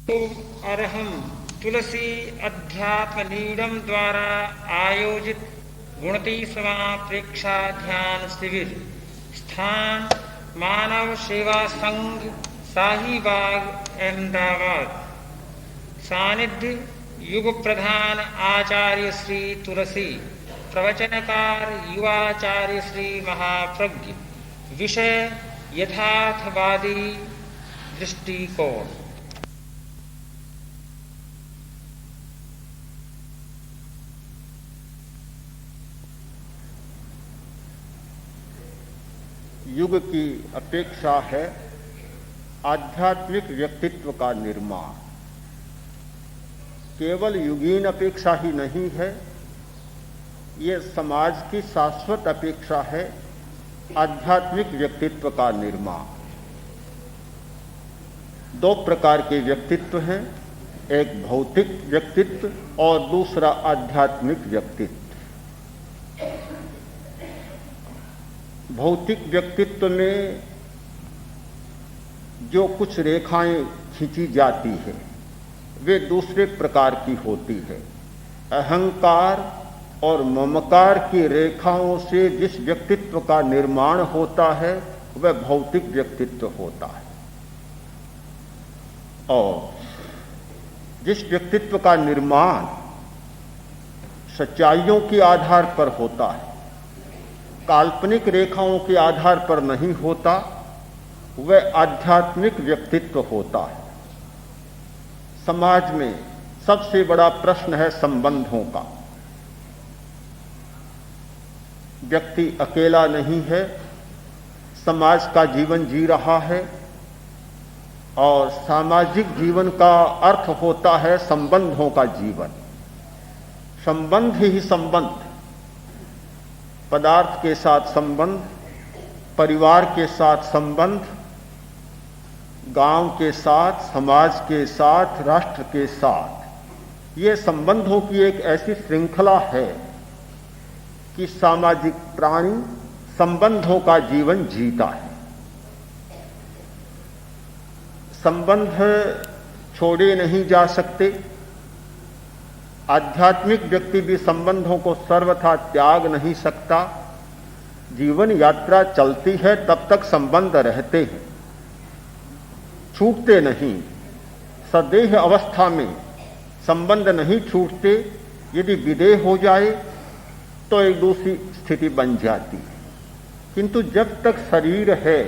अरहम तुलसी अध्यात्म नीडम द्वारा आयोजित गुणतीसवां प्रेक्षा ध्यान शिविर स्थान मानव सेवा संघ शाहीबाग अहमदाबाद। सानिध्य युग प्रधान आचार्य श्री तुलसी, प्रवचनकार युवाचार्य श्री महाप्रज्ञ। विषय यथार्थवादी दृष्टिकोण। युग की अपेक्षा है आध्यात्मिक व्यक्तित्व का निर्माण। केवल युगीन अपेक्षा ही नहीं है, ये समाज की शाश्वत अपेक्षा है आध्यात्मिक व्यक्तित्व का निर्माण। दो प्रकार के व्यक्तित्व हैं, एक भौतिक व्यक्तित्व और दूसरा आध्यात्मिक व्यक्तित्व। भौतिक व्यक्तित्व में जो कुछ रेखाएं खींची जाती है वे दूसरे प्रकार की होती है। अहंकार और ममकार की रेखाओं से जिस व्यक्तित्व का निर्माण होता है वह भौतिक व्यक्तित्व होता है, और जिस व्यक्तित्व का निर्माण सच्चाइयों के आधार पर होता है, काल्पनिक रेखाओं के आधार पर नहीं होता, वह आध्यात्मिक व्यक्तित्व होता है। समाज में सबसे बड़ा प्रश्न है संबंधों का। व्यक्ति अकेला नहीं है, समाज का जीवन जी रहा है, और सामाजिक जीवन का अर्थ होता है संबंधों का जीवन। संबंध ही संबंध, पदार्थ के साथ संबंध, परिवार के साथ संबंध, गांव के साथ, समाज के साथ, राष्ट्र के साथ, ये संबंधों की एक ऐसी श्रृंखला है कि सामाजिक प्राणी संबंधों का जीवन जीता है। संबंध छोड़े नहीं जा सकते। आध्यात्मिक व्यक्ति भी संबंधों को सर्वथा त्याग नहीं सकता। जीवन यात्रा चलती है तब तक संबंध रहते हैं, छूटते नहीं। सदेह अवस्था में संबंध नहीं छूटते। यदि विदेह हो जाए तो एक दूसरी स्थिति बन जाती है, किंतु जब तक शरीर है,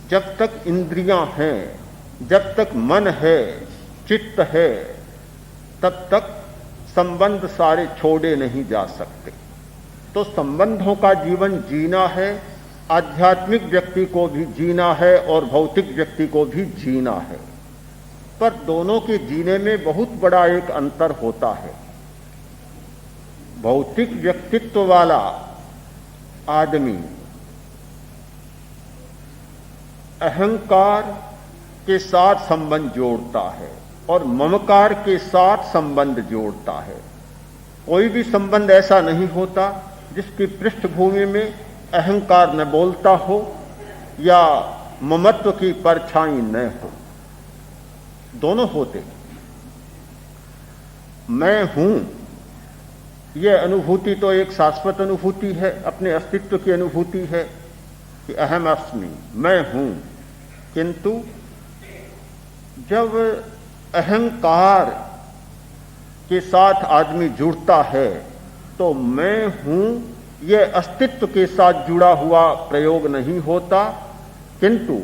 जब तक इंद्रियां हैं, जब तक मन है, चित्त है, तब तक संबंध सारे छोड़े नहीं जा सकते। तो संबंधों का जीवन जीना है, आध्यात्मिक व्यक्ति को भी जीना है और भौतिक व्यक्ति को भी जीना है। पर दोनों के जीने में बहुत बड़ा एक अंतर होता है। भौतिक व्यक्तित्व वाला आदमी अहंकार के साथ संबंध जोड़ता है और ममकार के साथ संबंध जोड़ता है। कोई भी संबंध ऐसा नहीं होता जिसकी पृष्ठभूमि में अहंकार न बोलता हो या ममत्व की परछाई न हो। दोनों होते। मैं हूं, यह अनुभूति तो एक शाश्वत अनुभूति है, अपने अस्तित्व की अनुभूति है कि अहम अस्मि, मैं हूं। किंतु जब अहंकार के साथ आदमी जुड़ता है तो मैं हूं यह अस्तित्व के साथ जुड़ा हुआ प्रयोग नहीं होता, किंतु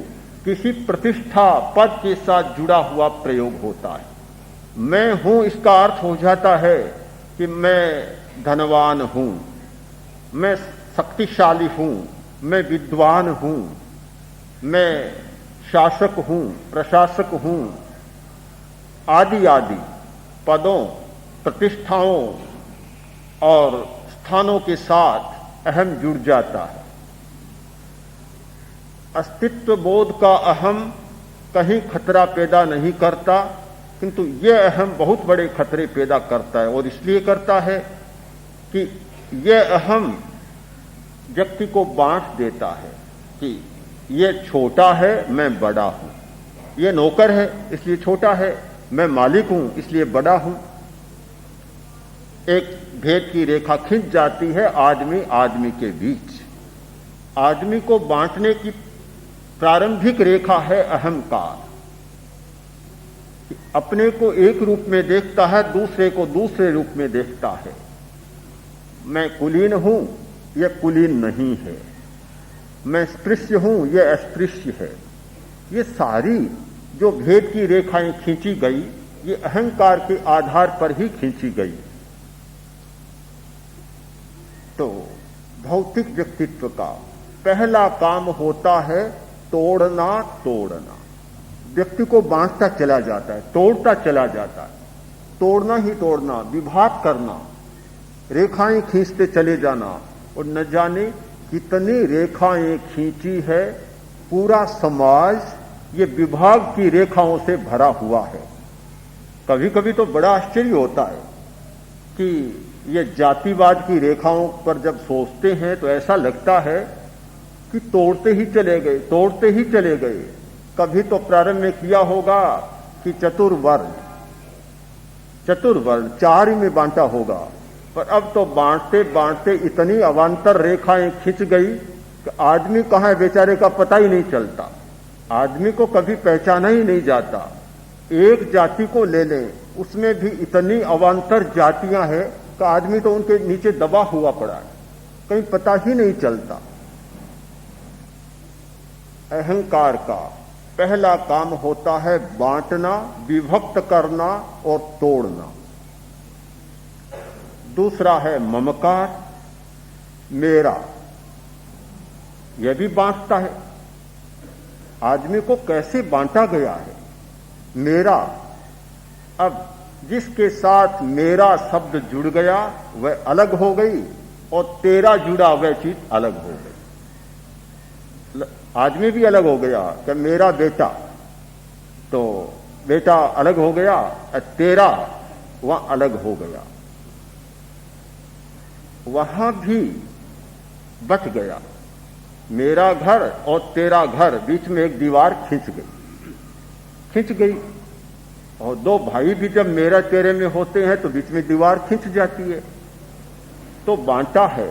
किसी प्रतिष्ठा पद के साथ जुड़ा हुआ प्रयोग होता है। मैं हूं इसका अर्थ हो जाता है कि मैं धनवान हूं, मैं शक्तिशाली हूं, मैं विद्वान हूं, मैं शासक हूं, प्रशासक हूं, आदि आदि पदों, प्रतिष्ठाओं और स्थानों के साथ अहम जुड़ जाता है। अस्तित्व बोध का अहम कहीं खतरा पैदा नहीं करता, किंतु यह अहम बहुत बड़े खतरे पैदा करता है। और इसलिए करता है कि यह अहम व्यक्ति को बांट देता है कि यह छोटा है, मैं बड़ा हूं। ये नौकर है इसलिए छोटा है, मैं मालिक हूं इसलिए बड़ा हूं। एक भेद की रेखा खिंच जाती है आदमी आदमी के बीच। आदमी को बांटने की प्रारंभिक रेखा है अहंकार। अपने को एक रूप में देखता है, दूसरे को दूसरे रूप में देखता है। मैं कुलीन हूं, यह कुलीन नहीं है। मैं स्पृश्य हूं, यह अस्पृश्य है। ये सारी जो भेद की रेखाएं खींची गई, ये अहंकार के आधार पर ही खींची गई। तो भौतिक व्यक्तित्व का पहला काम होता है तोड़ना। तोड़ना व्यक्ति को बांटता चला जाता है, तोड़ता चला जाता है। तोड़ना ही तोड़ना, विभाग करना, रेखाएं खींचते चले जाना, और न जाने कितनी रेखाएं खींची है। पूरा समाज ये विभाग की रेखाओं से भरा हुआ है। कभी कभी तो बड़ा आश्चर्य होता है कि ये जातिवाद की रेखाओं पर जब सोचते हैं तो ऐसा लगता है कि तोड़ते ही चले गए, तोड़ते ही चले गए। कभी तो प्रारंभ में किया होगा कि चतुर्वर्ण 4 में बांटा होगा, पर अब तो बांटते बांटते इतनी अवान्तर रेखाएं खिंच गई कि आदमी कहाँ है बेचारे का पता ही नहीं चलता। आदमी को कभी पहचाना ही नहीं जाता। एक जाति को ले लें, उसमें भी इतनी अवान्तर जातियां हैं कि आदमी तो उनके नीचे दबा हुआ पड़ा है, कहीं पता ही नहीं चलता। अहंकार का पहला काम होता है बांटना, विभक्त करना और तोड़ना। दूसरा है ममकार, मेरा, यह भी बांटता है। आदमी को कैसे बांटा गया है, मेरा। अब जिसके साथ मेरा शब्द जुड़ गया वह अलग हो गई, और तेरा जुड़ा वह चीज अलग हो गई। आदमी भी अलग हो गया कि मेरा बेटा, तो बेटा अलग हो गया, तेरा वह अलग हो गया। वहां भी बच गया मेरा घर और तेरा घर, बीच में एक दीवार खिंच गई। और दो भाई भी जब मेरा तेरे में होते हैं तो बीच में दीवार खिंच जाती है। तो बांटा है,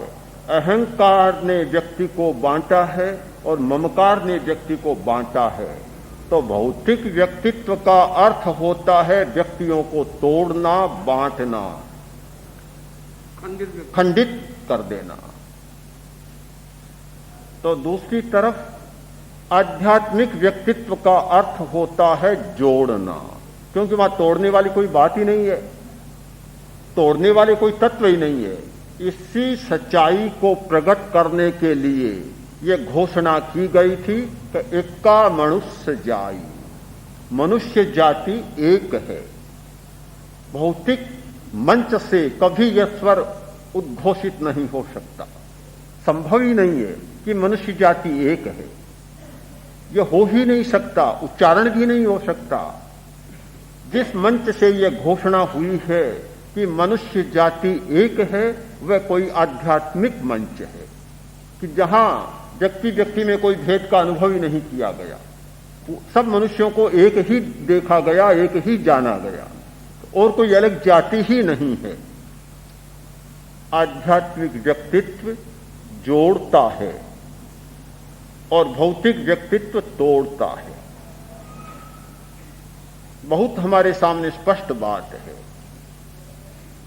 अहंकार ने व्यक्ति को बांटा है और ममकार ने व्यक्ति को बांटा है। तो भौतिक व्यक्तित्व का अर्थ होता है व्यक्तियों को तोड़ना, बांटना, खंडित कर देना। तो दूसरी तरफ आध्यात्मिक व्यक्तित्व का अर्थ होता है जोड़ना, क्योंकि वहां तोड़ने वाली कोई बात ही नहीं है, तोड़ने वाले कोई तत्व ही नहीं है। इसी सच्चाई को प्रकट करने के लिए यह घोषणा की गई थी कि एका मनुष्य जाई, मनुष्य जाति एक है। भौतिक मंच से कभी यह स्वर उद्घोषित नहीं हो सकता, संभव ही नहीं है कि मनुष्य जाति एक है। यह हो ही नहीं सकता, उच्चारण भी नहीं हो सकता। जिस मंच से यह घोषणा हुई है कि मनुष्य जाति एक है, वह कोई आध्यात्मिक मंच है कि जहां व्यक्ति व्यक्ति में कोई भेद का अनुभव ही नहीं किया गया। सब मनुष्यों को एक ही देखा गया, एक ही जाना गया, और कोई अलग जाति ही नहीं है। आध्यात्मिक व्यक्तित्व जोड़ता है और भौतिक व्यक्तित्व तोड़ता है। बहुत हमारे सामने स्पष्ट बात है।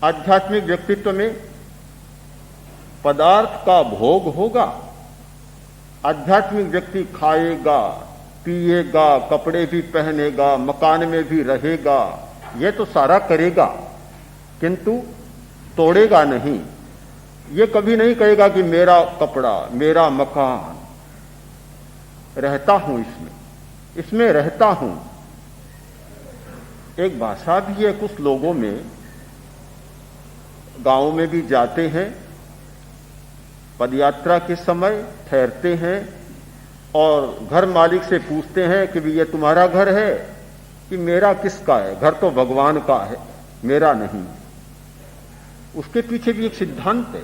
आध्यात्मिक व्यक्तित्व में पदार्थ का भोग होगा, आध्यात्मिक व्यक्ति खाएगा, पिएगा, कपड़े भी पहनेगा, मकान में भी रहेगा, यह तो सारा करेगा, किंतु तोड़ेगा नहीं। ये कभी नहीं कहेगा कि मेरा कपड़ा, मेरा मकान, रहता हूं इसमें रहता हूं। एक भाषा भी है कुछ लोगों में, गांव में भी जाते हैं, पदयात्रा के समय ठहरते हैं और घर मालिक से पूछते हैं कि ये तुम्हारा घर है कि मेरा किसका है? घर तो भगवान का है, मेरा नहीं। उसके पीछे भी एक सिद्धांत है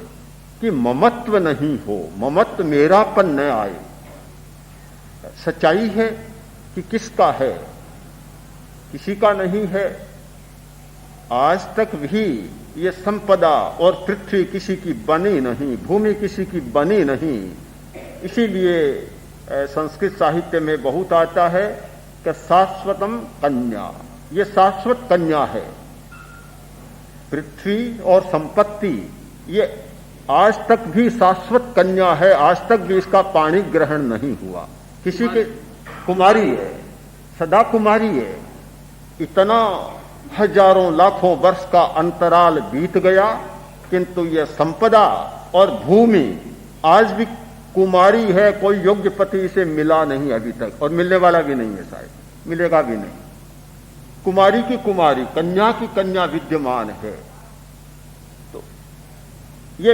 कि ममत्व नहीं हो, ममत्व मेरापन न आए। सच्चाई है कि किसका है, किसी का नहीं है। आज तक भी ये संपदा और पृथ्वी किसी की बनी नहीं, भूमि किसी की बनी नहीं। इसीलिए संस्कृत साहित्य में बहुत आता है कि शाश्वतम कन्या, ये शाश्वत कन्या है। पृथ्वी और संपत्ति ये आज तक भी शाश्वत कन्या है, आज तक भी इसका पाणी ग्रहण नहीं हुआ। किसी के कुमारी है, सदा कुमारी है। इतना हजारों लाखों वर्ष का अंतराल बीत गया, किंतु यह संपदा और भूमि आज भी कुमारी है। कोई योग्य पति इसे मिला नहीं अभी तक, और मिलने वाला भी नहीं है, शायद मिलेगा भी नहीं। कुमारी की कुमारी, कन्या की कन्या विद्यमान है। तो ये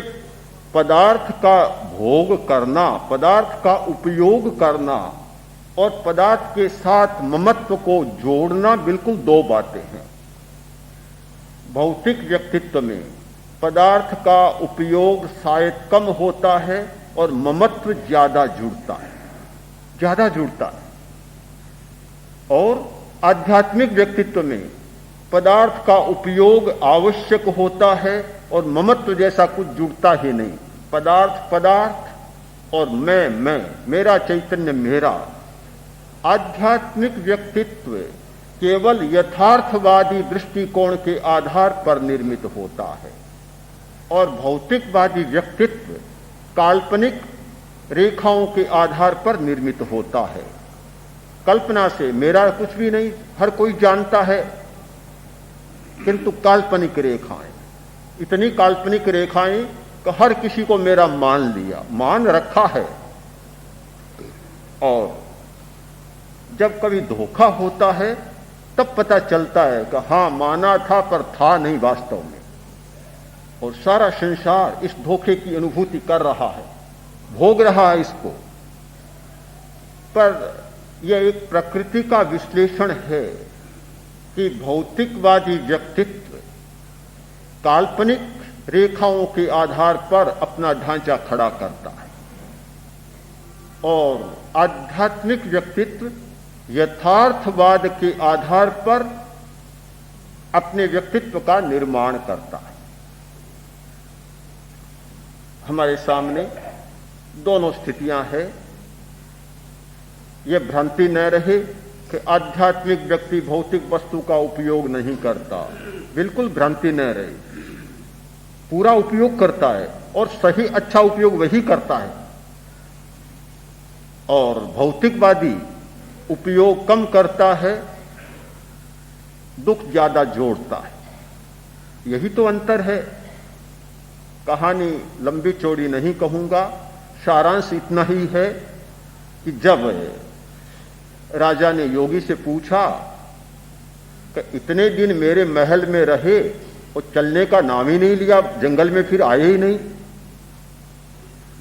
पदार्थ का भोग करना, पदार्थ का उपयोग करना और पदार्थ के साथ ममत्व को जोड़ना बिल्कुल दो बातें हैं। भौतिक व्यक्तित्व में पदार्थ का उपयोग शायद कम होता है और ममत्व ज्यादा जुड़ता है, ज्यादा जुड़ता है। और आध्यात्मिक व्यक्तित्व में पदार्थ का उपयोग आवश्यक होता है और ममत्व जैसा कुछ जुड़ता ही नहीं। पदार्थ पदार्थ और मैं, मेरा चैतन्य मेरा। आध्यात्मिक व्यक्तित्व केवल यथार्थवादी दृष्टिकोण के आधार पर निर्मित होता है और भौतिकवादी व्यक्तित्व काल्पनिक रेखाओं के आधार पर निर्मित होता है। कल्पना से मेरा कुछ भी नहीं, हर कोई जानता है, किंतु काल्पनिक रेखाएं, इतनी काल्पनिक रेखाएं कि हर किसी को मेरा मान लिया, मान रखा है। और जब कभी धोखा होता है तब पता चलता है कि हां माना था पर था नहीं वास्तव में। और सारा संसार इस धोखे की अनुभूति कर रहा है, भोग रहा है इसको। पर यह एक प्रकृति का विश्लेषण है कि भौतिकवादी व्यक्तित्व काल्पनिक रेखाओं के आधार पर अपना ढांचा खड़ा करता है और आध्यात्मिक व्यक्तित्व यथार्थवाद के आधार पर अपने व्यक्तित्व का निर्माण करता है। हमारे सामने दोनों स्थितियां हैं। यह भ्रांति न रहे कि आध्यात्मिक व्यक्ति भौतिक वस्तु का उपयोग नहीं करता, बिल्कुल भ्रांति न रहे। पूरा उपयोग करता है और सही अच्छा उपयोग वही करता है। और भौतिकवादी उपयोग कम करता है, दुख ज्यादा जोड़ता है। यही तो अंतर है। कहानी लंबी चौड़ी नहीं कहूंगा, सारांश इतना ही है कि जब राजा ने योगी से पूछा कि इतने दिन मेरे महल में रहे और चलने का नाम ही नहीं लिया, जंगल में फिर आए ही नहीं,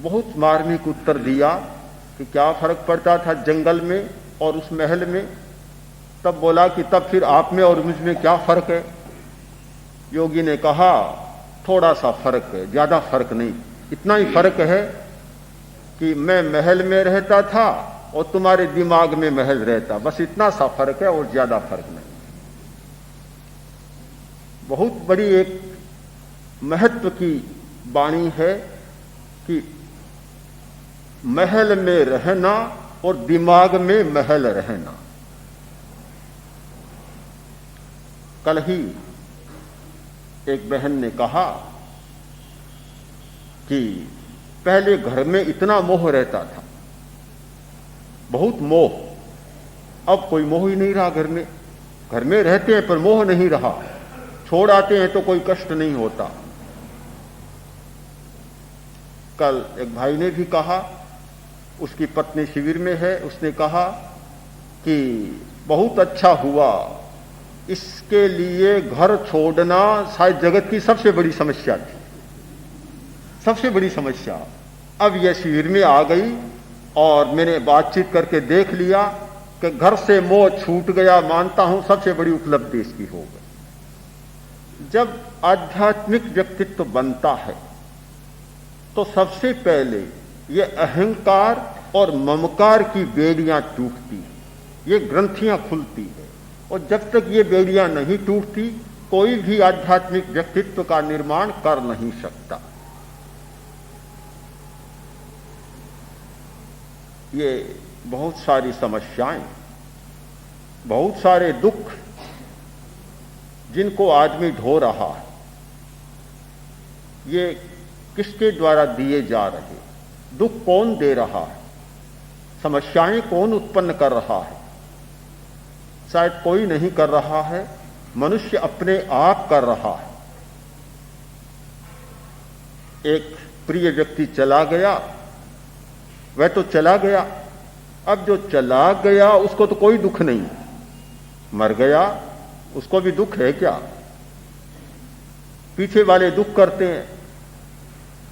बहुत मार्मिक उत्तर दिया कि क्या फर्क पड़ता था जंगल में और उस महल में। तब बोला कि तब फिर आप में और मुझ में क्या फर्क है। योगी ने कहा थोड़ा सा फर्क है, ज्यादा फर्क नहीं। इतना ही फर्क है कि मैं महल में रहता था और तुम्हारे दिमाग में महल रहता, बस इतना सा फर्क है और ज्यादा फर्क नहीं। बहुत बड़ी एक महत्व की वाणी है कि महल में रहना और दिमाग में महल रहना। कल ही एक बहन ने कहा कि पहले घर में इतना मोह रहता था, बहुत मोह, अब कोई मोह ही नहीं रहा घर में। घर में रहते हैं पर मोह नहीं रहा, छोड़ आते हैं तो कोई कष्ट नहीं होता। कल एक भाई ने भी कहा, उसकी पत्नी शिविर में है, उसने कहा कि बहुत अच्छा हुआ, इसके लिए घर छोड़ना शायद जगत की सबसे बड़ी समस्या थी, सबसे बड़ी समस्या। अब यह शिविर में आ गई और मैंने बातचीत करके देख लिया कि घर से मोह छूट गया। मानता हूं सबसे बड़ी उपलब्धि इसकी हो गई। जब आध्यात्मिक व्यक्तित्व बनता है तो सबसे पहले ये अहंकार और ममकार की बेड़ियां टूटती हैं, ये ग्रंथियां खुलती है और जब तक ये बेड़ियां नहीं टूटती कोई भी आध्यात्मिक व्यक्तित्व का निर्माण कर नहीं सकता। ये बहुत सारी समस्याएं, बहुत सारे दुख जिनको आदमी ढो रहा है, ये किसके द्वारा दिए जा रहे? दुख कौन दे रहा है? समस्याएं कौन उत्पन्न कर रहा है? शायद कोई नहीं कर रहा है, मनुष्य अपने आप कर रहा है। एक प्रिय व्यक्ति चला गया, वह तो चला गया, अब जो चला गया उसको तो कोई दुख नहीं, मर गया उसको भी दुख है क्या? पीछे वाले दुख करते हैं,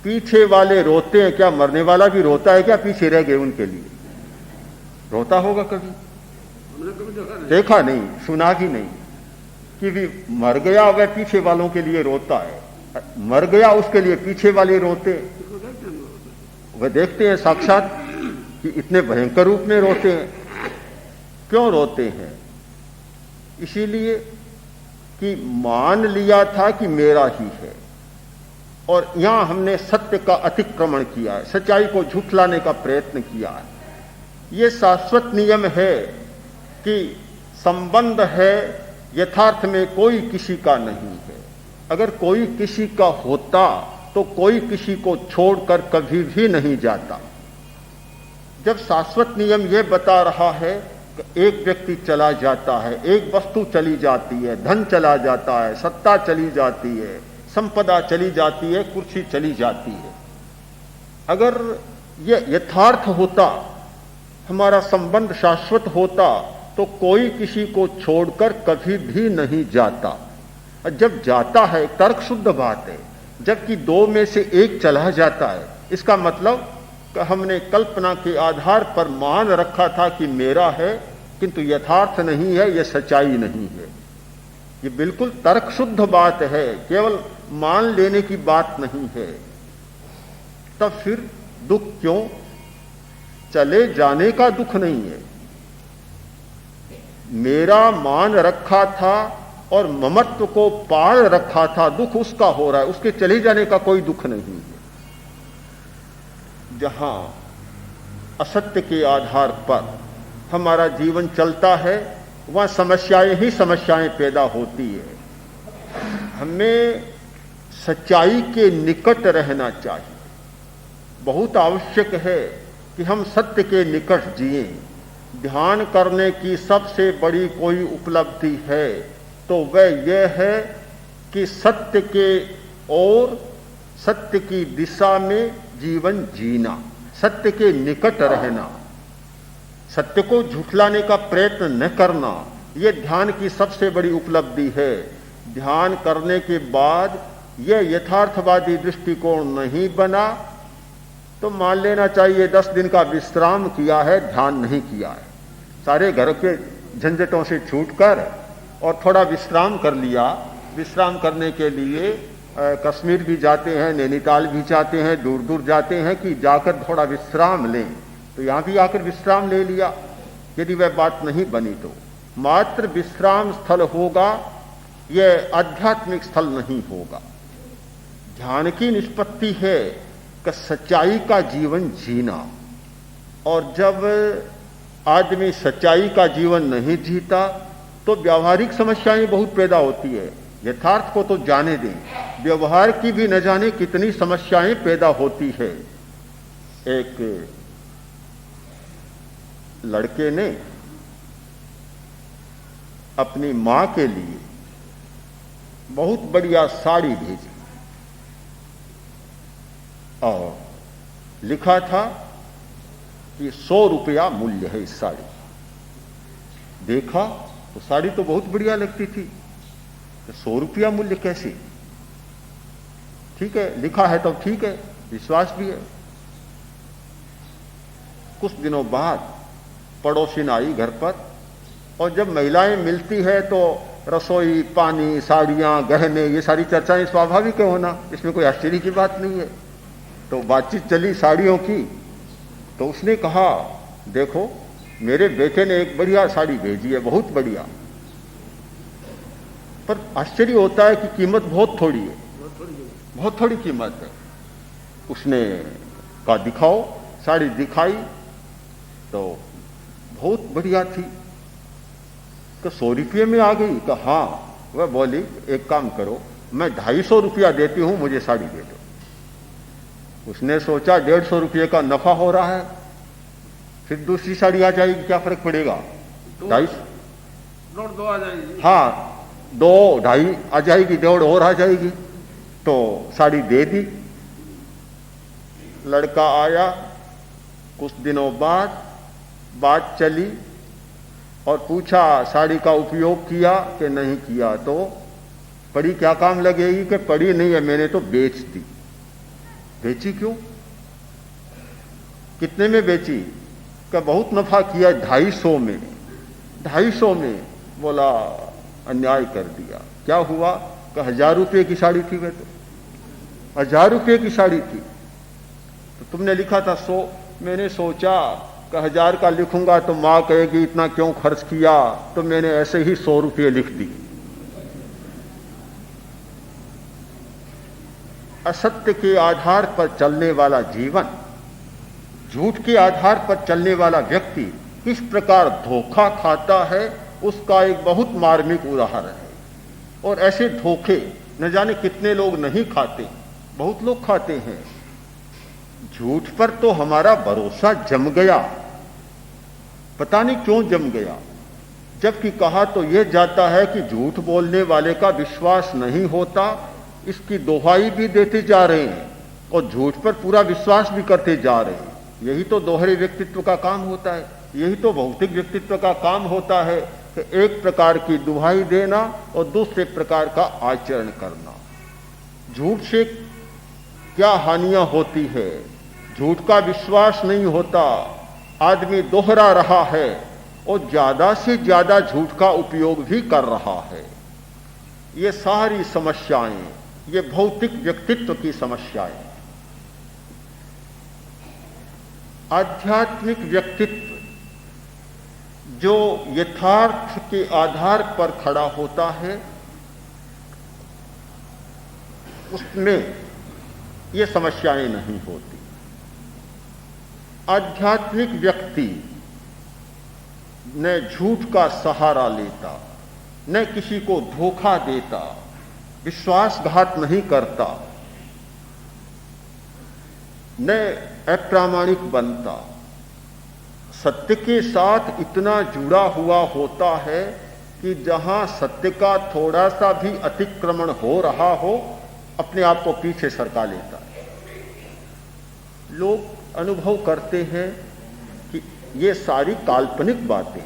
पीछे वाले रोते हैं, क्या मरने वाला भी रोता है क्या? पीछे रह गए उनके लिए रोता होगा कभी? देखा नहीं, सुना भी नहीं कि भी मर गया वह पीछे वालों के लिए रोता है, मर गया उसके लिए पीछे वाले रोते, वह देखते हैं साक्षात कि इतने भयंकर रूप में रोते हैं। क्यों रोते हैं? इसीलिए कि मान लिया था कि मेरा ही है, और यहां हमने सत्य का अतिक्रमण किया है, सच्चाई को झुठलाने का प्रयत्न किया है। यह शाश्वत नियम है कि संबंध है, यथार्थ में कोई किसी का नहीं है। अगर कोई किसी का होता तो कोई किसी को छोड़कर कभी भी नहीं जाता। जब शाश्वत नियम यह बता रहा है कि एक व्यक्ति चला जाता है, एक वस्तु चली जाती है, धन चला जाता है, सत्ता चली जाती है, संपदा चली जाती है, कुर्सी चली जाती है, अगर यह यथार्थ होता, हमारा संबंध शाश्वत होता, तो कोई किसी को छोड़कर कभी भी नहीं जाता। और जब जाता है, तर्क शुद्ध बात है, जबकि दो में से एक चला जाता है, इसका मतलब कि हमने कल्पना के आधार पर मान रखा था कि मेरा है, किंतु यथार्थ नहीं है, यह सच्चाई नहीं है। ये बिल्कुल तर्क शुद्ध बात है, केवल मान लेने की बात नहीं है। तब फिर दुख क्यों? चले जाने का दुख नहीं है, मेरा मान रखा था और ममत्व को पाल रखा था, दुख उसका हो रहा है, उसके चले जाने का कोई दुख नहीं है। जहां असत्य के आधार पर हमारा जीवन चलता है, वहां समस्याएं ही समस्याएं पैदा होती है। हमें सच्चाई के निकट रहना चाहिए, बहुत आवश्यक है कि हम सत्य के निकट जिए। ध्यान करने की सबसे बड़ी कोई उपलब्धि है तो वह यह है कि सत्य के और सत्य की दिशा में जीवन जीना, सत्य के निकट रहना, सत्य को झुठलाने का प्रयत्न न करना, यह ध्यान की सबसे बड़ी उपलब्धि है। ध्यान करने के बाद यह यथार्थवादी दृष्टिकोण नहीं बना तो मान लेना चाहिए 10 दिन का विश्राम किया है, ध्यान नहीं किया है। सारे घर के झंझटों से छूटकर और थोड़ा विश्राम कर लिया। विश्राम करने के लिए कश्मीर भी जाते हैं, नैनीताल भी जाते हैं, दूर दूर जाते हैं कि जाकर थोड़ा विश्राम लें, तो यहाँ भी आकर विश्राम ले लिया। यदि वह बात नहीं बनी तो मात्र विश्राम स्थल होगा, यह आध्यात्मिक स्थल नहीं होगा। ध्यान की निष्पत्ति है कि सच्चाई का जीवन जीना, और जब आदमी सच्चाई का जीवन नहीं जीता तो व्यावहारिक समस्याएं बहुत पैदा होती है। यथार्थ को तो जाने दें, व्यवहार की भी न जाने कितनी समस्याएं पैदा होती है। एक लड़के ने अपनी मां के लिए बहुत बढ़िया साड़ी भेजी और लिखा था कि 100 रुपया मूल्य है इस साड़ी। देखा तो साड़ी तो बहुत बढ़िया लगती थी, तो 100 रुपया मूल्य कैसे? ठीक है, लिखा है तो ठीक है, विश्वास भी है। कुछ दिनों बाद पड़ोसिन आई घर पर, और जब महिलाएं मिलती है तो रसोई, पानी, साड़ियां, गहने, ये सारी चर्चाएं स्वाभाविक है होना, इसमें कोई आश्चर्य की बात नहीं है। तो बातचीत चली साड़ियों की, तो उसने कहा, देखो मेरे बेटे ने एक बढ़िया साड़ी भेजी है, बहुत बढ़िया, पर आश्चर्य होता है कि कीमत बहुत थोड़ी है, बहुत थोड़ी कीमत है। उसने कहा दिखाओ, साड़ी दिखाई तो बहुत बढ़िया थी। तो 100 रुपये में आ गई? कहा हाँ। वह बोली एक काम करो, मैं 250 रुपया देती हूं, मुझे साड़ी दे दो। उसने सोचा 150 रुपये का नफा हो रहा है, फिर दूसरी साड़ी आ जाएगी, क्या फर्क पड़ेगा, 250 दो आ जाएगी। हाँ, 2 2.5 आ जाएगी, 1.5 और आ जाएगी। तो साड़ी दे दी। लड़का आया, कुछ दिनों बाद बात चली और पूछा साड़ी का उपयोग किया कि नहीं किया। तो पड़ी क्या काम लगेगी कि पड़ी नहीं है, मैंने तो बेच दी। बेची क्यों? कितने में बेची? कि बहुत नफा किया, 250 में। 250 में। बोला अन्याय कर दिया। क्या हुआ? कि 1000 रुपये की साड़ी थी, वे तो 1000 रुपये की साड़ी थी। तो तुमने लिखा था 100। मैंने सोचा कि 1000 का लिखूंगा तो मां कहेगी इतना क्यों खर्च किया, तो मैंने ऐसे ही 100 रुपये लिख दी। असत्य के आधार पर चलने वाला जीवन, झूठ के आधार पर चलने वाला व्यक्ति किस प्रकार धोखा खाता है, उसका एक बहुत मार्मिक उदाहरण है। और ऐसे धोखे न जाने कितने लोग नहीं खाते, बहुत लोग खाते हैं। झूठ पर तो हमारा भरोसा जम गया, पता नहीं क्यों जम गया। जबकि कहा तो यह जाता है कि झूठ बोलने वाले का विश्वास नहीं होता, इसकी दोहाई भी देते जा रहे हैं और झूठ पर पूरा विश्वास भी करते जा रहे हैं। यही तो दोहरे व्यक्तित्व का काम होता है, यही तो भौतिक व्यक्तित्व का काम होता है कि एक प्रकार की दुहाई देना और दूसरे प्रकार का आचरण करना। झूठ से क्या हानियां होती है? झूठ का विश्वास नहीं होता, आदमी दोहरा रहा है और ज्यादा से ज्यादा झूठ का उपयोग भी कर रहा है। ये सारी समस्याएं, ये भौतिक व्यक्तित्व की समस्याएं। आध्यात्मिक व्यक्तित्व जो यथार्थ के आधार पर खड़ा होता है, उसमें ये समस्याएं नहीं होती। आध्यात्मिक व्यक्ति न झूठ का सहारा लेता, न किसी को धोखा देता, विश्वासघात नहीं करता, न अप्रामाणिक बनता, सत्य के साथ इतना जुड़ा हुआ होता है कि जहां सत्य का थोड़ा सा भी अतिक्रमण हो रहा हो, अपने आप को पीछे सरका लेता है। लोग अनुभव करते हैं कि ये सारी काल्पनिक बातें,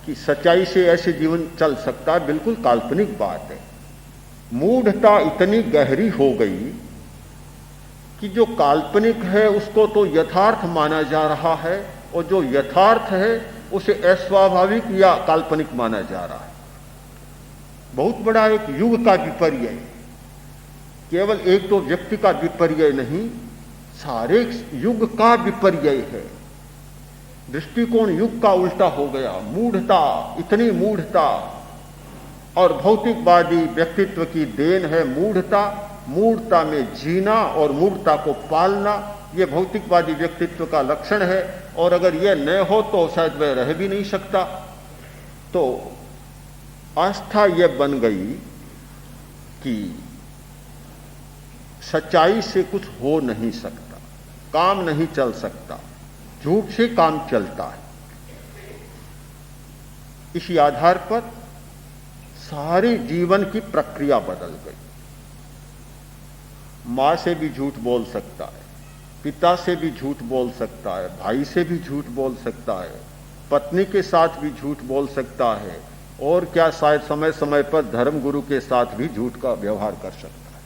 कि सच्चाई से ऐसे जीवन चल सकता है, बिल्कुल काल्पनिक बात है। मूढ़ता इतनी गहरी हो गई कि जो काल्पनिक है उसको तो यथार्थ माना जा रहा है और जो यथार्थ है उसे अस्वाभाविक या काल्पनिक माना जा रहा है। बहुत बड़ा एक युग का विपर्य है, केवल एक तो व्यक्ति का विपर्य नहीं, सारे युग का विपर्य है। दृष्टिकोण युग का उल्टा हो गया। मूढ़ता, इतनी मूढ़ता, और भौतिकवादी व्यक्तित्व की देन है मूढ़ता। मूढ़ता में जीना और मूढ़ता को पालना, यह भौतिकवादी व्यक्तित्व का लक्षण है। और अगर यह न हो तो शायद वह रह भी नहीं सकता। तो आस्था यह बन गई कि सच्चाई से कुछ हो नहीं सकता, काम नहीं चल सकता, झूठ से काम चलता है। इसी आधार पर सारी जीवन की प्रक्रिया बदल गई। मां से भी झूठ बोल सकता है, पिता से भी झूठ बोल सकता है, भाई से भी झूठ बोल सकता है, पत्नी के साथ भी झूठ बोल सकता है, और क्या शायद समय समय पर धर्मगुरु के साथ भी झूठ का व्यवहार कर सकता है।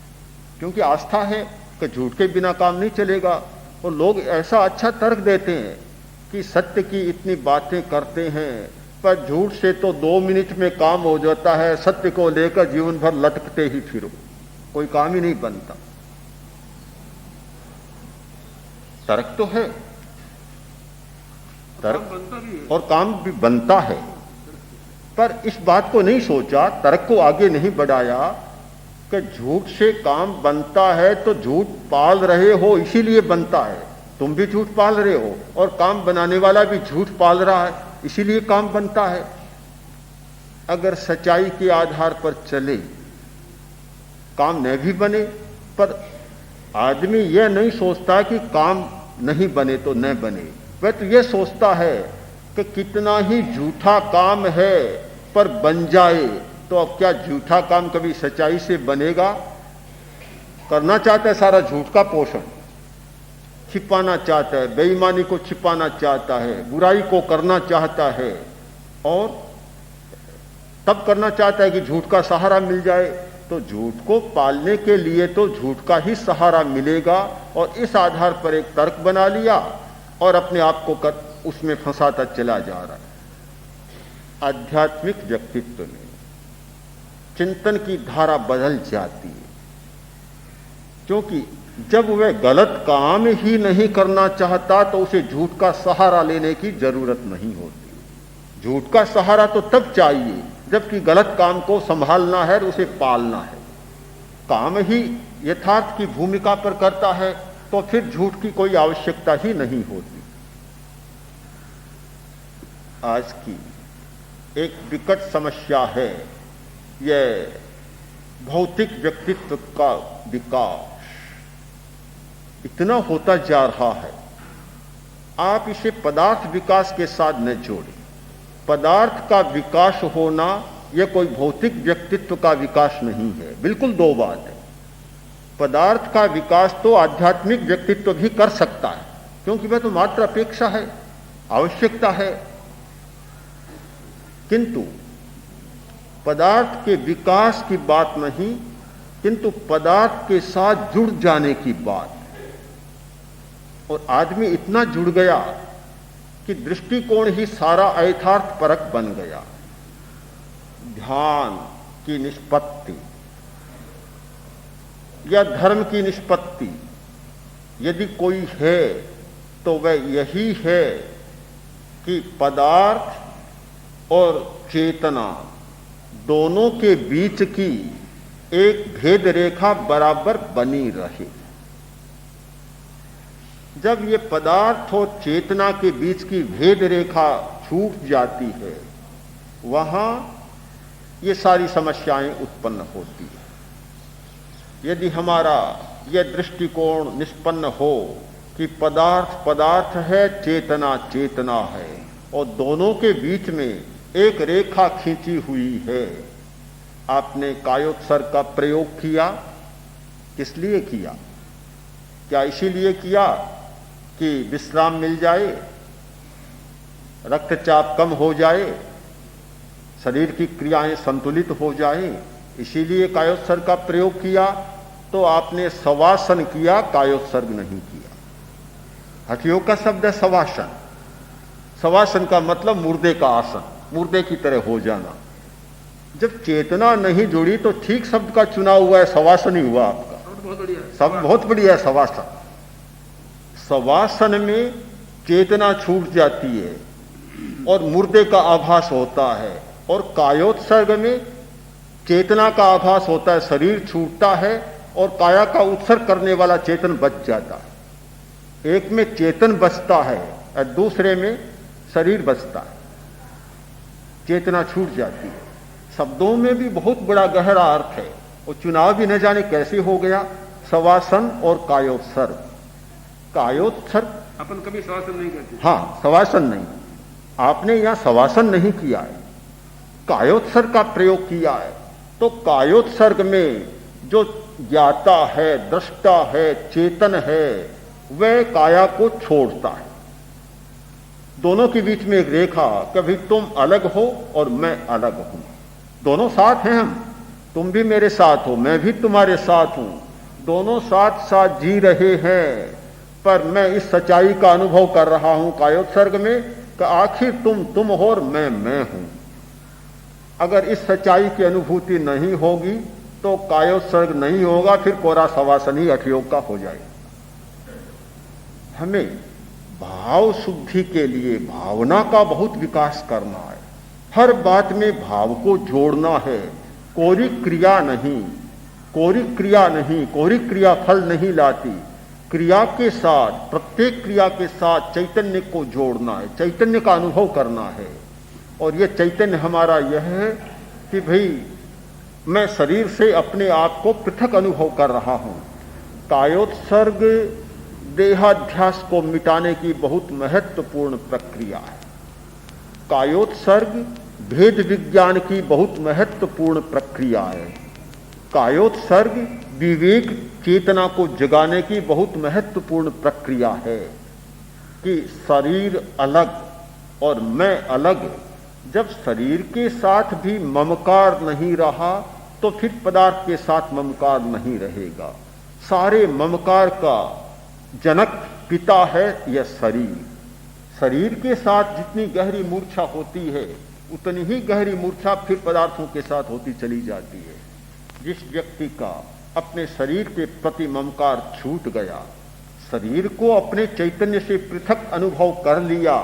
क्योंकि आस्था है कि झूठ के बिना काम नहीं चलेगा। और लोग ऐसा अच्छा तर्क देते हैं कि सत्य की इतनी बातें करते हैं, पर झूठ से तो 2 मिनट में काम हो जाता है। सत्य को लेकर जीवन भर लटकते ही फिरो, कोई काम ही नहीं बनता। तर्क तो है, तर्क और काम भी बनता है, पर इस बात को नहीं सोचा, तर्क को आगे नहीं बढ़ाया कि झूठ से काम बनता है तो झूठ पाल रहे हो इसीलिए बनता है। तुम भी झूठ पाल रहे हो और काम बनाने वाला भी झूठ पाल रहा है, इसीलिए काम बनता है। अगर सच्चाई के आधार पर चले काम न भी बने, पर आदमी यह नहीं सोचता कि काम नहीं बने तो न बने। वह तो यह सोचता है कि कितना ही झूठा काम है पर बन जाए, तो अब क्या झूठा काम कभी सच्चाई से बनेगा? करना चाहता है सारा झूठ का पोषण, छिपाना चाहता है, बेईमानी को छिपाना चाहता है, बुराई को करना चाहता है, और तब करना चाहता है कि झूठ का सहारा मिल जाए। तो झूठ को पालने के लिए तो झूठ का ही सहारा मिलेगा, और इस आधार पर एक तर्क बना लिया और अपने आप को उसमें फंसाता चला जा रहा है। आध्यात्मिक व्यक्तित्व में चिंतन की धारा बदल जाती है, क्योंकि जब वह गलत काम ही नहीं करना चाहता तो उसे झूठ का सहारा लेने की जरूरत नहीं होती। झूठ का सहारा तो तब चाहिए जबकि गलत काम को संभालना है और उसे पालना है। काम ही यथार्थ की भूमिका पर करता है तो फिर झूठ की कोई आवश्यकता ही नहीं होती। आज की एक विकट समस्या है यह भौतिक व्यक्तित्व का विकास इतना होता जा रहा है। आप इसे पदार्थ विकास के साथ न जोड़ें। पदार्थ का विकास होना यह कोई भौतिक व्यक्तित्व का विकास नहीं है, बिल्कुल दो बात है। पदार्थ का विकास तो आध्यात्मिक व्यक्तित्व भी कर सकता है, क्योंकि वह तो मात्र अपेक्षा है, आवश्यकता है। किंतु पदार्थ के विकास की बात नहीं, किंतु पदार्थ के साथ जुड़ जाने की बात। और आदमी इतना जुड़ गया कि दृष्टिकोण ही सारा यथार्थ परक बन गया। ध्यान की निष्पत्ति या धर्म की निष्पत्ति यदि कोई है तो वह यही है कि पदार्थ और चेतना दोनों के बीच की एक भेद रेखा बराबर बनी रहे। जब ये पदार्थ और चेतना के बीच की भेद रेखा छूट जाती है, वहां ये सारी समस्याएं उत्पन्न होती है। यदि हमारा यह दृष्टिकोण निष्पन्न हो कि पदार्थ पदार्थ है, चेतना चेतना है, और दोनों के बीच में एक रेखा खींची हुई है। आपने कायोत्सर्ग का प्रयोग किया, किस लिए किया? क्या इसीलिए किया कि विश्राम मिल जाए, रक्तचाप कम हो जाए, शरीर की क्रियाएं संतुलित हो जाए, इसीलिए कायोत्सर्ग का प्रयोग किया? तो आपने शवासन किया, कायोत्सर्ग नहीं किया। हठयोग का शब्द है शवासन। शवासन का मतलब मुर्दे का आसन, मुर्दे की तरह हो जाना। जब चेतना नहीं जुड़ी तो ठीक शब्द का चुनाव हुआ है, शवासन ही हुआ आपका। सब बहुत बढ़िया है शवासन। शवासन में चेतना छूट जाती है और मुर्दे का आभास होता है, और कायोत्सर्ग में चेतना का आभास होता है, शरीर छूटता है और काया का उत्सर्ग करने वाला चेतन बच जाता है। एक में चेतन बचता है और दूसरे में शरीर बचता है, चेतना छूट जाती है। शब्दों में भी बहुत बड़ा गहरा अर्थ है, और चुनाव भी न जाने कैसे हो गया, शवासन और कायोत्सर्ग। कायोत्सर्ग अपन कभी शवासन नहीं करते। हाँ, शवासन नहीं, आपने यहां शवासन नहीं किया है, कायोत्सर्ग का प्रयोग किया है। तो कायोत्सर्ग में जो ज्ञाता है, दृष्टा है, चेतन है, वह काया को छोड़ता है। दोनों के बीच में एक रेखा, कभी तुम अलग हो और मैं अलग हूं, दोनों साथ हैं हम, तुम भी मेरे साथ हो, मैं भी तुम्हारे साथ हूं, दोनों साथ साथ जी रहे हैं। पर मैं इस सच्चाई का अनुभव कर रहा हूं कायोत्सर्ग में कि आखिर तुम हो और मैं हूं। अगर इस सच्चाई की अनुभूति नहीं होगी तो कायोत्सर्ग नहीं होगा, फिर कोरा शवासन ही हठयोग का हो जाएगा। हमें भाव शुद्धि के लिए भावना का बहुत विकास करना है। हर बात में भाव को जोड़ना है, कोरी क्रिया नहीं, कोरी क्रिया नहीं, कोरी क्रिया फल नहीं लाती। क्रिया के साथ, प्रत्येक क्रिया के साथ चैतन्य को जोड़ना है, चैतन्य का अनुभव करना है। और यह चैतन्य हमारा यह है कि भाई मैं शरीर से अपने आप को पृथक अनुभव कर रहा हूं। कायोत्सर्ग देहाध्यास को मिटाने की बहुत महत्वपूर्ण प्रक्रिया है। कायोत्सर्ग भेद विज्ञान की बहुत महत्वपूर्ण प्रक्रिया है। कायोत्सर्ग विवेक चेतना को जगाने की बहुत महत्वपूर्ण प्रक्रिया है कि शरीर अलग और मैं अलग। जब शरीर के साथ भी ममकार नहीं रहा तो फिर पदार्थ के साथ ममकार नहीं रहेगा। सारे ममकार का जनक पिता है यह शरीर। शरीर के साथ जितनी गहरी मूर्छा होती है उतनी ही गहरी मूर्छा फिर पदार्थों के साथ होती चली जाती है। जिस व्यक्ति का अपने शरीर के प्रति ममकार छूट गया, शरीर को अपने चैतन्य से पृथक अनुभव कर लिया,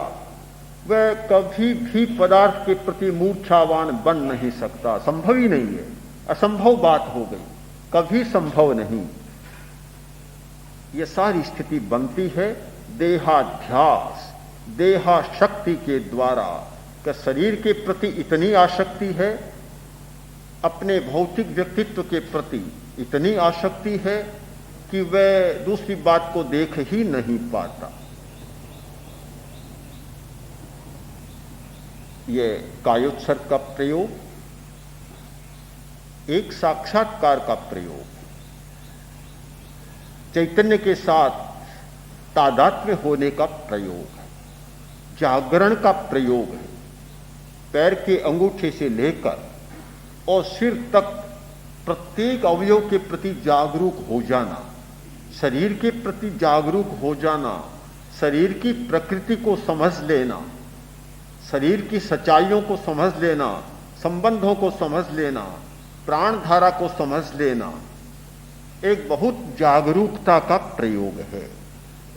वह कभी भी पदार्थ के प्रति मूर्छावान बन नहीं सकता। संभव ही नहीं है, असंभव बात हो गई, कभी संभव नहीं। यह सारी स्थिति बनती है देहाध्यास, देहाशक्ति के द्वारा। कि शरीर के प्रति इतनी आसक्ति है, अपने भौतिक व्यक्तित्व के प्रति इतनी आसक्ति है कि वह दूसरी बात को देख ही नहीं पाता। ये कायोत्सर्ग का प्रयोग एक साक्षात्कार का प्रयोग, चैतन्य के साथ तादात्म्य होने का प्रयोग है, जागरण का प्रयोग है। पैर के अंगूठे से लेकर और सिर तक प्रत्येक अवयव के प्रति जागरूक हो जाना, शरीर के प्रति जागरूक हो जाना, शरीर की प्रकृति को समझ लेना, शरीर की सच्चाइयों को समझ लेना, संबंधों को समझ लेना, प्राण धारा को समझ लेना, एक बहुत जागरूकता का प्रयोग है।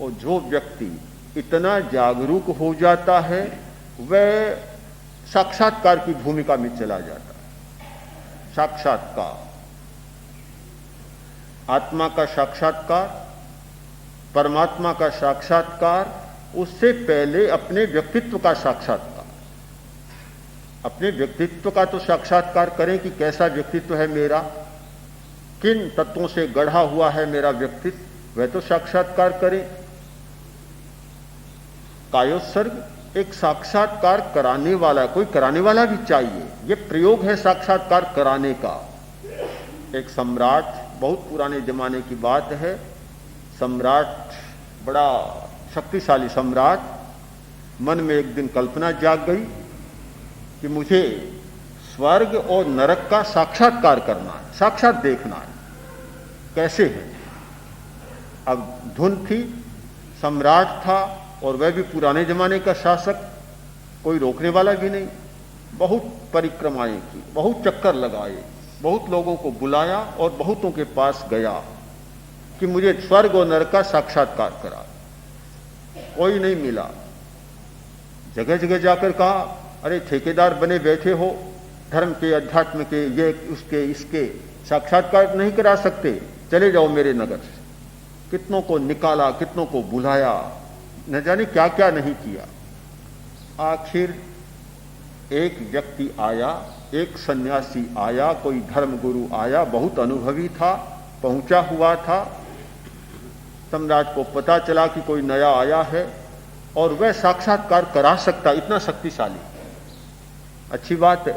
और जो व्यक्ति इतना जागरूक हो जाता है वह साक्षात्कार की भूमिका में चला जाता है। साक्षात्कार, आत्मा का साक्षात्कार, परमात्मा का साक्षात्कार, उससे पहले अपने व्यक्तित्व का साक्षात्कार। अपने व्यक्तित्व का तो साक्षात्कार करें कि कैसा व्यक्तित्व है मेरा, किन तत्वों से गढ़ा हुआ है मेरा व्यक्तित्व, वह तो साक्षात्कार करें। कायोत्सर्ग एक साक्षात्कार कराने वाला, कोई कराने वाला भी चाहिए। यह प्रयोग है साक्षात्कार कराने का। एक सम्राट, बहुत पुराने जमाने की बात है, सम्राट, बड़ा शक्तिशाली सम्राट, मन में एक दिन कल्पना जाग गई कि मुझे स्वर्ग और नरक का साक्षात्कार करना है, साक्षात देखना है कैसे है। अब धुन थी, सम्राट था और वह भी पुराने जमाने का शासक, कोई रोकने वाला भी नहीं। बहुत परिक्रमाएं की, बहुत चक्कर लगाए, बहुत लोगों को बुलाया और बहुतों के पास गया कि मुझे स्वर्ग और नरक का साक्षात्कार करा। कोई नहीं मिला। जगह जगह जाकर कहा, अरे ठेकेदार बने बैठे हो, धर्म के, अध्यात्म के, ये उसके इसके साक्षात्कार नहीं करा सकते, चले जाओ मेरे नगर से। कितनों को निकाला, कितनों को बुलाया, न जाने क्या क्या नहीं किया। आखिर एक व्यक्ति आया, एक सन्यासी आया, कोई धर्मगुरु आया, बहुत अनुभवी था, पहुंचा हुआ था। सम्राट को पता चला कि कोई नया आया है और वह साक्षात्कार करा सकता, इतना शक्तिशाली। अच्छी बात है।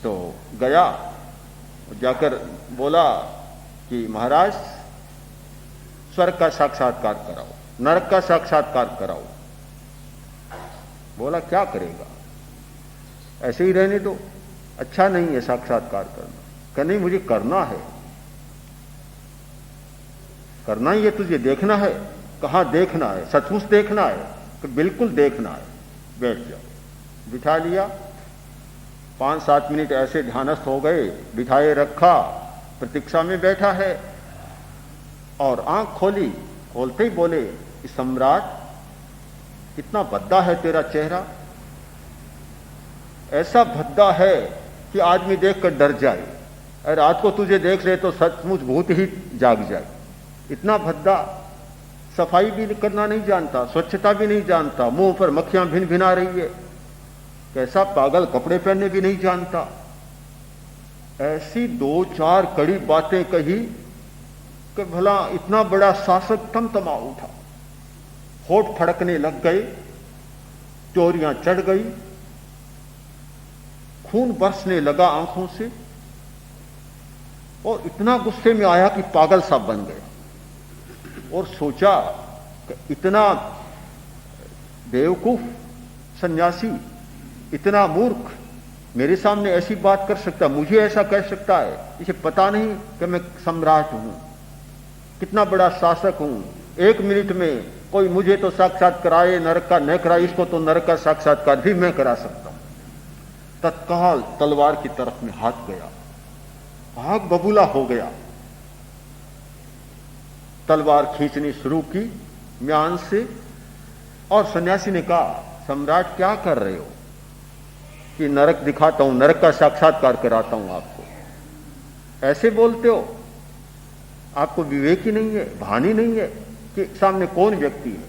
तो गया, जाकर बोला कि महाराज स्वर्ग का साक्षात्कार कराओ, नरक का साक्षात्कार कराओ। बोला क्या करेगा, ऐसे ही रहने दो, अच्छा नहीं है साक्षात्कार करना। कहा नहीं, मुझे करना है, करना ही है, तुझे देखना है। कहाँ देखना है, सचमुच देखना है? तो बिल्कुल देखना है। बैठ जाओ। बिठा लिया, 5-7 मिनट ऐसे ध्यानस्थ हो गए, बिठाए रखा, प्रतीक्षा में बैठा है। और आंख खोली, खोलते ही बोले कि सम्राट, कितना भद्दा है तेरा चेहरा, ऐसा भद्दा है कि आदमी देखकर डर जाए, और रात को तुझे देख ले तो सचमुच भूत ही जाग जाए। इतना भद्दा, सफाई भी करना नहीं जानता, स्वच्छता भी नहीं जानता, मुंह पर मक्खियां भिन भिना रही है। कैसा पागल, कपड़े पहनने भी नहीं जानता। ऐसी 2-4 कड़ी बातें कही कि भला इतना बड़ा शासक तमतमा उठा, होठ फड़कने लग गए, चोरियां चढ़ गई, खून बरसने लगा आंखों से, और इतना गुस्से में आया कि पागल सा बन गया। और सोचा कि इतना बेवकूफ सन्यासी, इतना मूर्ख मेरे सामने ऐसी बात कर सकता, मुझे ऐसा कह सकता है। इसे पता नहीं कि मैं सम्राट हूं, कितना बड़ा शासक हूं। 1 मिनट में कोई मुझे तो साक्षात कराए, नरक का न कराए, इसको तो नरक का साक्षात्कार भी मैं करा सकता हूं। तत्काल तलवार की तरफ में हाथ गया, आग बबूला हो गया। तलवार खींचनी शुरू की म्यान से, और सन्यासी ने कहा, सम्राट क्या कर रहे हो? कि नरक दिखाता हूं, नरक का साक्षात्कार कराता हूं आपको। ऐसे बोलते हो? आपको विवेक ही नहीं है, भान ही नहीं है कि सामने कौन व्यक्ति है।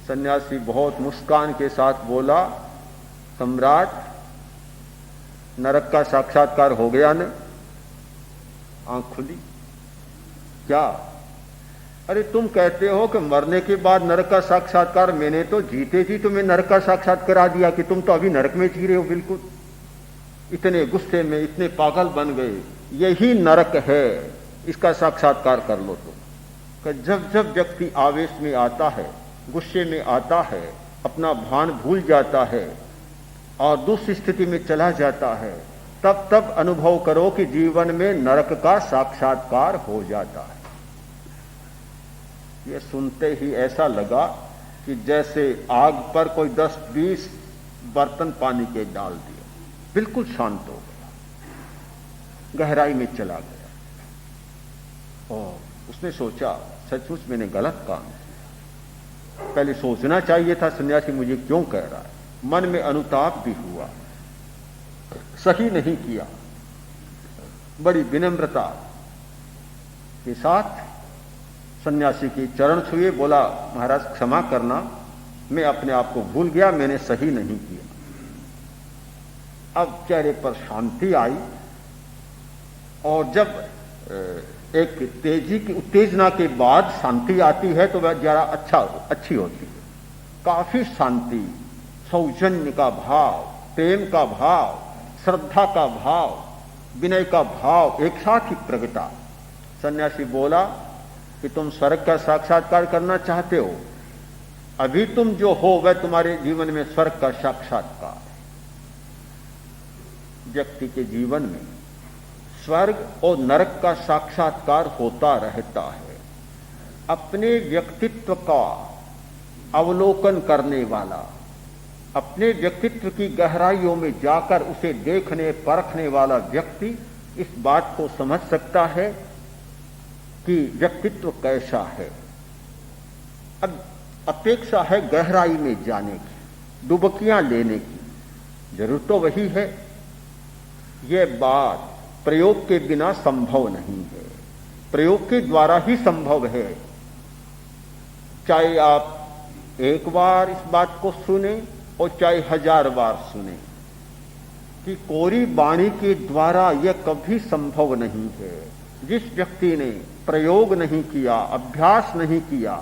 सन्यासी बहुत मुस्कान के साथ बोला, सम्राट, नरक का साक्षात्कार हो गया न? आंख खुली। क्या? अरे तुम कहते हो कि मरने के बाद नरक का साक्षात्कार, मैंने तो जीते जी तुम्हें नरक का साक्षात्कार करा दिया कि तुम तो अभी नरक में जी रहे हो। बिल्कुल इतने गुस्से में इतने पागल बन गए। यही नरक है, इसका साक्षात्कार कर लो तुम। कि जब जब व्यक्ति आवेश में आता है, गुस्से में आता है, अपना भान भूल जाता है और दूसरी स्थिति में चला जाता है, तब तब अनुभव करो कि जीवन में नरक का साक्षात्कार हो जाता है। ये सुनते ही ऐसा लगा कि जैसे आग पर कोई 10-20 बर्तन पानी के डाल दिए। बिल्कुल शांत हो गया, गहराई में चला गया। और उसने सोचा, सचमुच मैंने गलत काम किया। पहले सोचना चाहिए था सन्यासी मुझे क्यों कह रहा है। मन में अनुताप भी हुआ, सही नहीं किया। बड़ी विनम्रता के साथ सन्यासी की चरण छुए, बोला, महाराज क्षमा करना, मैं अपने आप को भूल गया, मैंने सही नहीं किया। अब चेहरे पर शांति आई, और जब एक तेजी की उत्तेजना के बाद शांति आती है तो वह जरा अच्छी होती है। काफी शांति, सौजन्य का भाव, प्रेम का भाव, श्रद्धा का भाव, विनय का भाव एक साथ ही प्रगटा। सन्यासी बोला कि तुम स्वर्ग का साक्षात्कार करना चाहते हो, अभी तुम जो हो वह तुम्हारे जीवन में स्वर्ग का साक्षात्कार है। व्यक्ति के जीवन में स्वर्ग और नरक का साक्षात्कार होता रहता है। अपने व्यक्तित्व का अवलोकन करने वाला, अपने व्यक्तित्व की गहराइयों में जाकर उसे देखने परखने वाला व्यक्ति इस बात को समझ सकता है कि व्यक्तित्व कैसा है। अब अपेक्षा है गहराई में जाने की, डुबकियां लेने की। जरूरत तो वही है। यह बात प्रयोग के बिना संभव नहीं है, प्रयोग के द्वारा ही संभव है। चाहे आप एक बार इस बात को सुने और चाहे 1000 बार सुने, कि कोरी वाणी के द्वारा यह कभी संभव नहीं है। जिस व्यक्ति ने प्रयोग नहीं किया, अभ्यास नहीं किया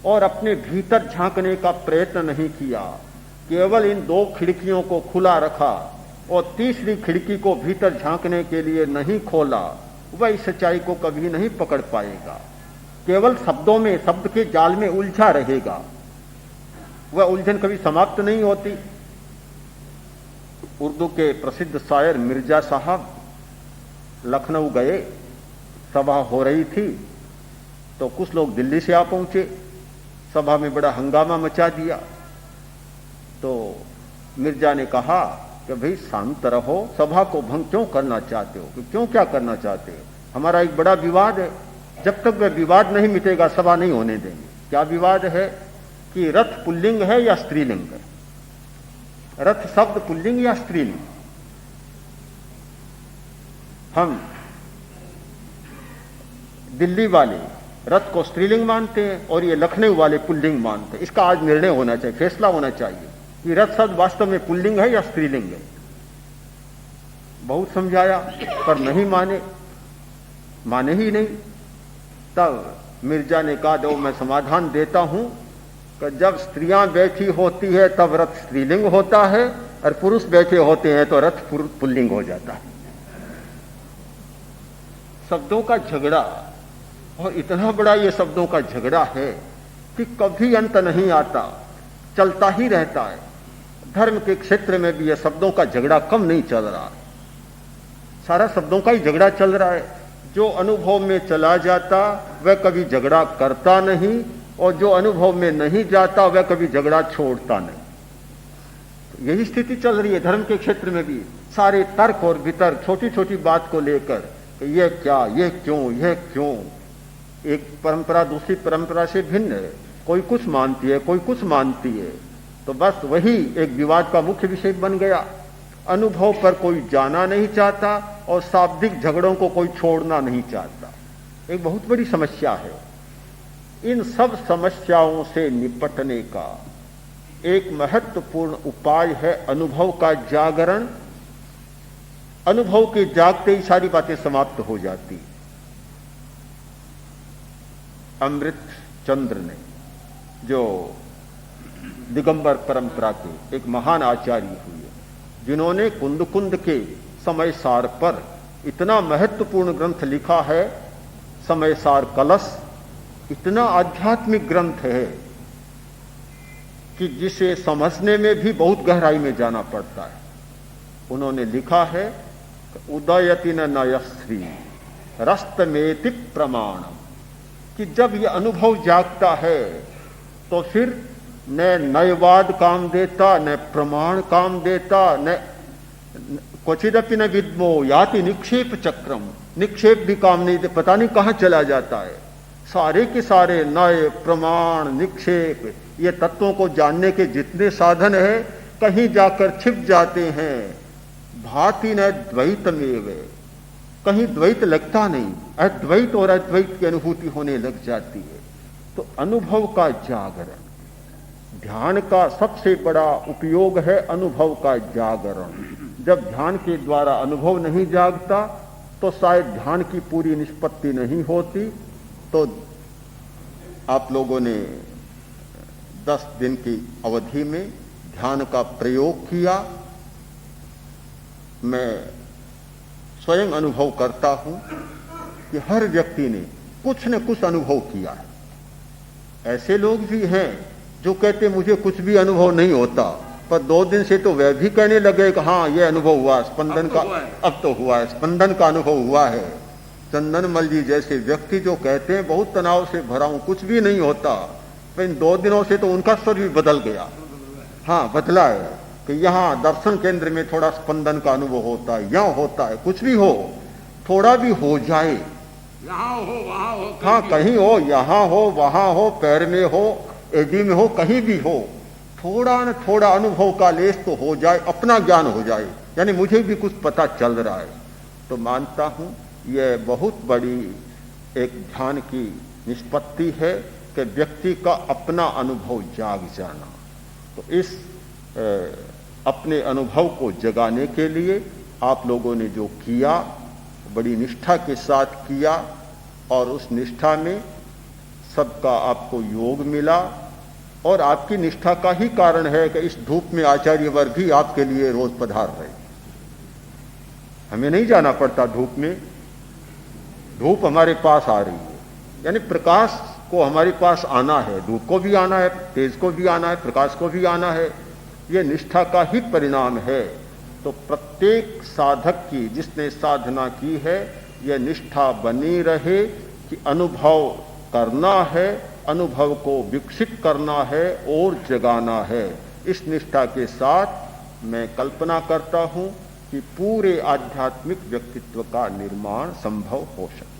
और अपने भीतर झांकने का प्रयत्न नहीं किया, केवल इन 2 खिड़कियों को खुला रखा और तीसरी खिड़की को भीतर झांकने के लिए नहीं खोला, वह इस सच्चाई को कभी नहीं पकड़ पाएगा। केवल शब्दों में, शब्द के जाल में उलझा रहेगा, वह उलझन कभी समाप्त नहीं होती। उर्दू के प्रसिद्ध शायर मिर्जा साहब लखनऊ गए, सभा हो रही थी, तो कुछ लोग दिल्ली से आ पहुंचे, सभा में बड़ा हंगामा मचा दिया। तो मिर्जा ने कहा कि भाई शांत रहो, सभा को भंग क्यों करना चाहते हो? कि क्यों क्या करना चाहते हो? हमारा एक बड़ा विवाद है, जब तक वह विवाद नहीं मिटेगा सभा नहीं होने देंगे। क्या विवाद है? कि रथ पुल्लिंग है या स्त्रीलिंग है? रथ शब्द पुल्लिंग या स्त्रीलिंग? हम दिल्ली वाले रथ को स्त्रीलिंग मानते हैं और ये लखनऊ वाले पुल्लिंग मानते हैं। इसका आज निर्णय होना चाहिए, फैसला होना चाहिए कि रथ शब्द वास्तव में पुल्लिंग है या स्त्रीलिंग है। बहुत समझाया पर नहीं माने ही नहीं। तब मिर्जा ने कहा, दो मैं समाधान देता हूं कि जब स्त्रियां बैठी होती है तब रथ स्त्रीलिंग होता है और पुरुष बैठे होते हैं तो रथ पुल्लिंग हो जाता है। शब्दों का झगड़ा, और इतना बड़ा ये शब्दों का झगड़ा है कि कभी अंत नहीं आता, चलता ही रहता है। धर्म के क्षेत्र में भी ये शब्दों का झगड़ा कम नहीं चल रहा है, सारा शब्दों का ही झगड़ा चल रहा है। जो अनुभव में चला जाता वह कभी झगड़ा करता नहीं, और जो अनुभव में नहीं जाता वह कभी झगड़ा छोड़ता नहीं। तो यही स्थिति चल रही है धर्म के क्षेत्र में भी। सारे तर्क और वितर्क छोटी छोटी बात को लेकर, ये क्या, ये क्यों, यह क्यों। एक परंपरा दूसरी परंपरा से भिन्न है, कोई कुछ मानती है, कोई कुछ मानती है, तो बस वही एक विवाद का मुख्य विषय बन गया। अनुभव पर कोई जाना नहीं चाहता और शाब्दिक झगड़ों को कोई छोड़ना नहीं चाहता। एक बहुत बड़ी समस्या है। इन सब समस्याओं से निपटने का एक महत्वपूर्ण उपाय है अनुभव का जागरण। अनुभव के जागते ही सारी बातें समाप्त हो जाती। अमृत चंद्र ने, जो दिगंबर परंपरा के एक महान आचार्य हुए, जिन्होंने कुंद कुंद के समय सार पर इतना महत्वपूर्ण ग्रंथ लिखा है, समय सार कलश, इतना आध्यात्मिक ग्रंथ है कि जिसे समझने में भी बहुत गहराई में जाना पड़ता है। उन्होंने लिखा है, उदयति न नयश्री रस्तमेति प्रमाणम, कि जब यह अनुभव जागता है तो फिर न नयवाद काम देता, न प्रमाण काम देता, न क्वचिदपि न विद्मो याति निक्षेप चक्रम, निक्षेप भी काम नहीं दे, पता नहीं कहां चला जाता है। सारे के सारे नय, प्रमाण, निक्षेप, ये तत्वों को जानने के जितने साधन है कहीं जाकर छिप जाते हैं। भाति न द्वैतमेव, कहीं द्वैत लगता नहीं, अद्वैत और अद्वैत की अनुभूति होने लग जाती है। तो अनुभव का जागरण, ध्यान का सबसे बड़ा उपयोग है अनुभव का जागरण। जब ध्यान के द्वारा अनुभव नहीं जागता तो शायद ध्यान की पूरी निष्पत्ति नहीं होती। तो आप लोगों ने 10 दिन की अवधि में ध्यान का प्रयोग किया। मैं स्वयं अनुभव करता हूं कि हर व्यक्ति ने कुछ न कुछ अनुभव किया है। ऐसे लोग भी हैं जो कहते मुझे कुछ भी अनुभव नहीं होता, पर 2 दिन से तो वह भी कहने लगे कि हाँ ये अनुभव हुआ, स्पंदन का अब तो हुआ है, स्पंदन का अनुभव हुआ है। चंदनमल जी जैसे व्यक्ति जो कहते हैं बहुत तनाव से भरा हूं, कुछ भी नहीं होता, पर इन 2 दिनों से तो उनका स्वर भी बदल गया। हाँ बदला है कि यहाँ दर्शन केंद्र में थोड़ा स्पंदन का अनुभव होता है, यहाँ होता है, कुछ भी हो, थोड़ा भी हो जाए, यहाँ हो वहाँ हो, हाँ कहीं हो, यहाँ हो वहाँ हो, पैर में हो, एडी में हो, कहीं भी हो, थोड़ा न थोड़ा अनुभव का लेस तो हो जाए, अपना ज्ञान हो जाए, यानी मुझे भी कुछ पता चल रहा है। तो मानता हूं यह बहुत बड़ी एक ध्यान की निष्पत्ति है कि व्यक्ति का अपना अनुभव जाग जाना। तो इस अपने अनुभव को जगाने के लिए आप लोगों ने जो किया बड़ी निष्ठा के साथ किया, और उस निष्ठा में सबका आपको योग मिला। और आपकी निष्ठा का ही कारण है कि इस धूप में आचार्य वर्ग भी आपके लिए रोज पधार रहे। हमें नहीं जाना पड़ता धूप में, धूप हमारे पास आ रही है, यानी प्रकाश को हमारे पास आना है, धूप को भी आना है, तेज को भी आना है, प्रकाश को भी आना है। यह निष्ठा का ही परिणाम है। तो प्रत्येक साधक की, जिसने साधना की है, यह निष्ठा बनी रहे कि अनुभव करना है, अनुभव को विकसित करना है और जगाना है। इस निष्ठा के साथ मैं कल्पना करता हूं कि पूरे आध्यात्मिक व्यक्तित्व का निर्माण संभव हो सकता है।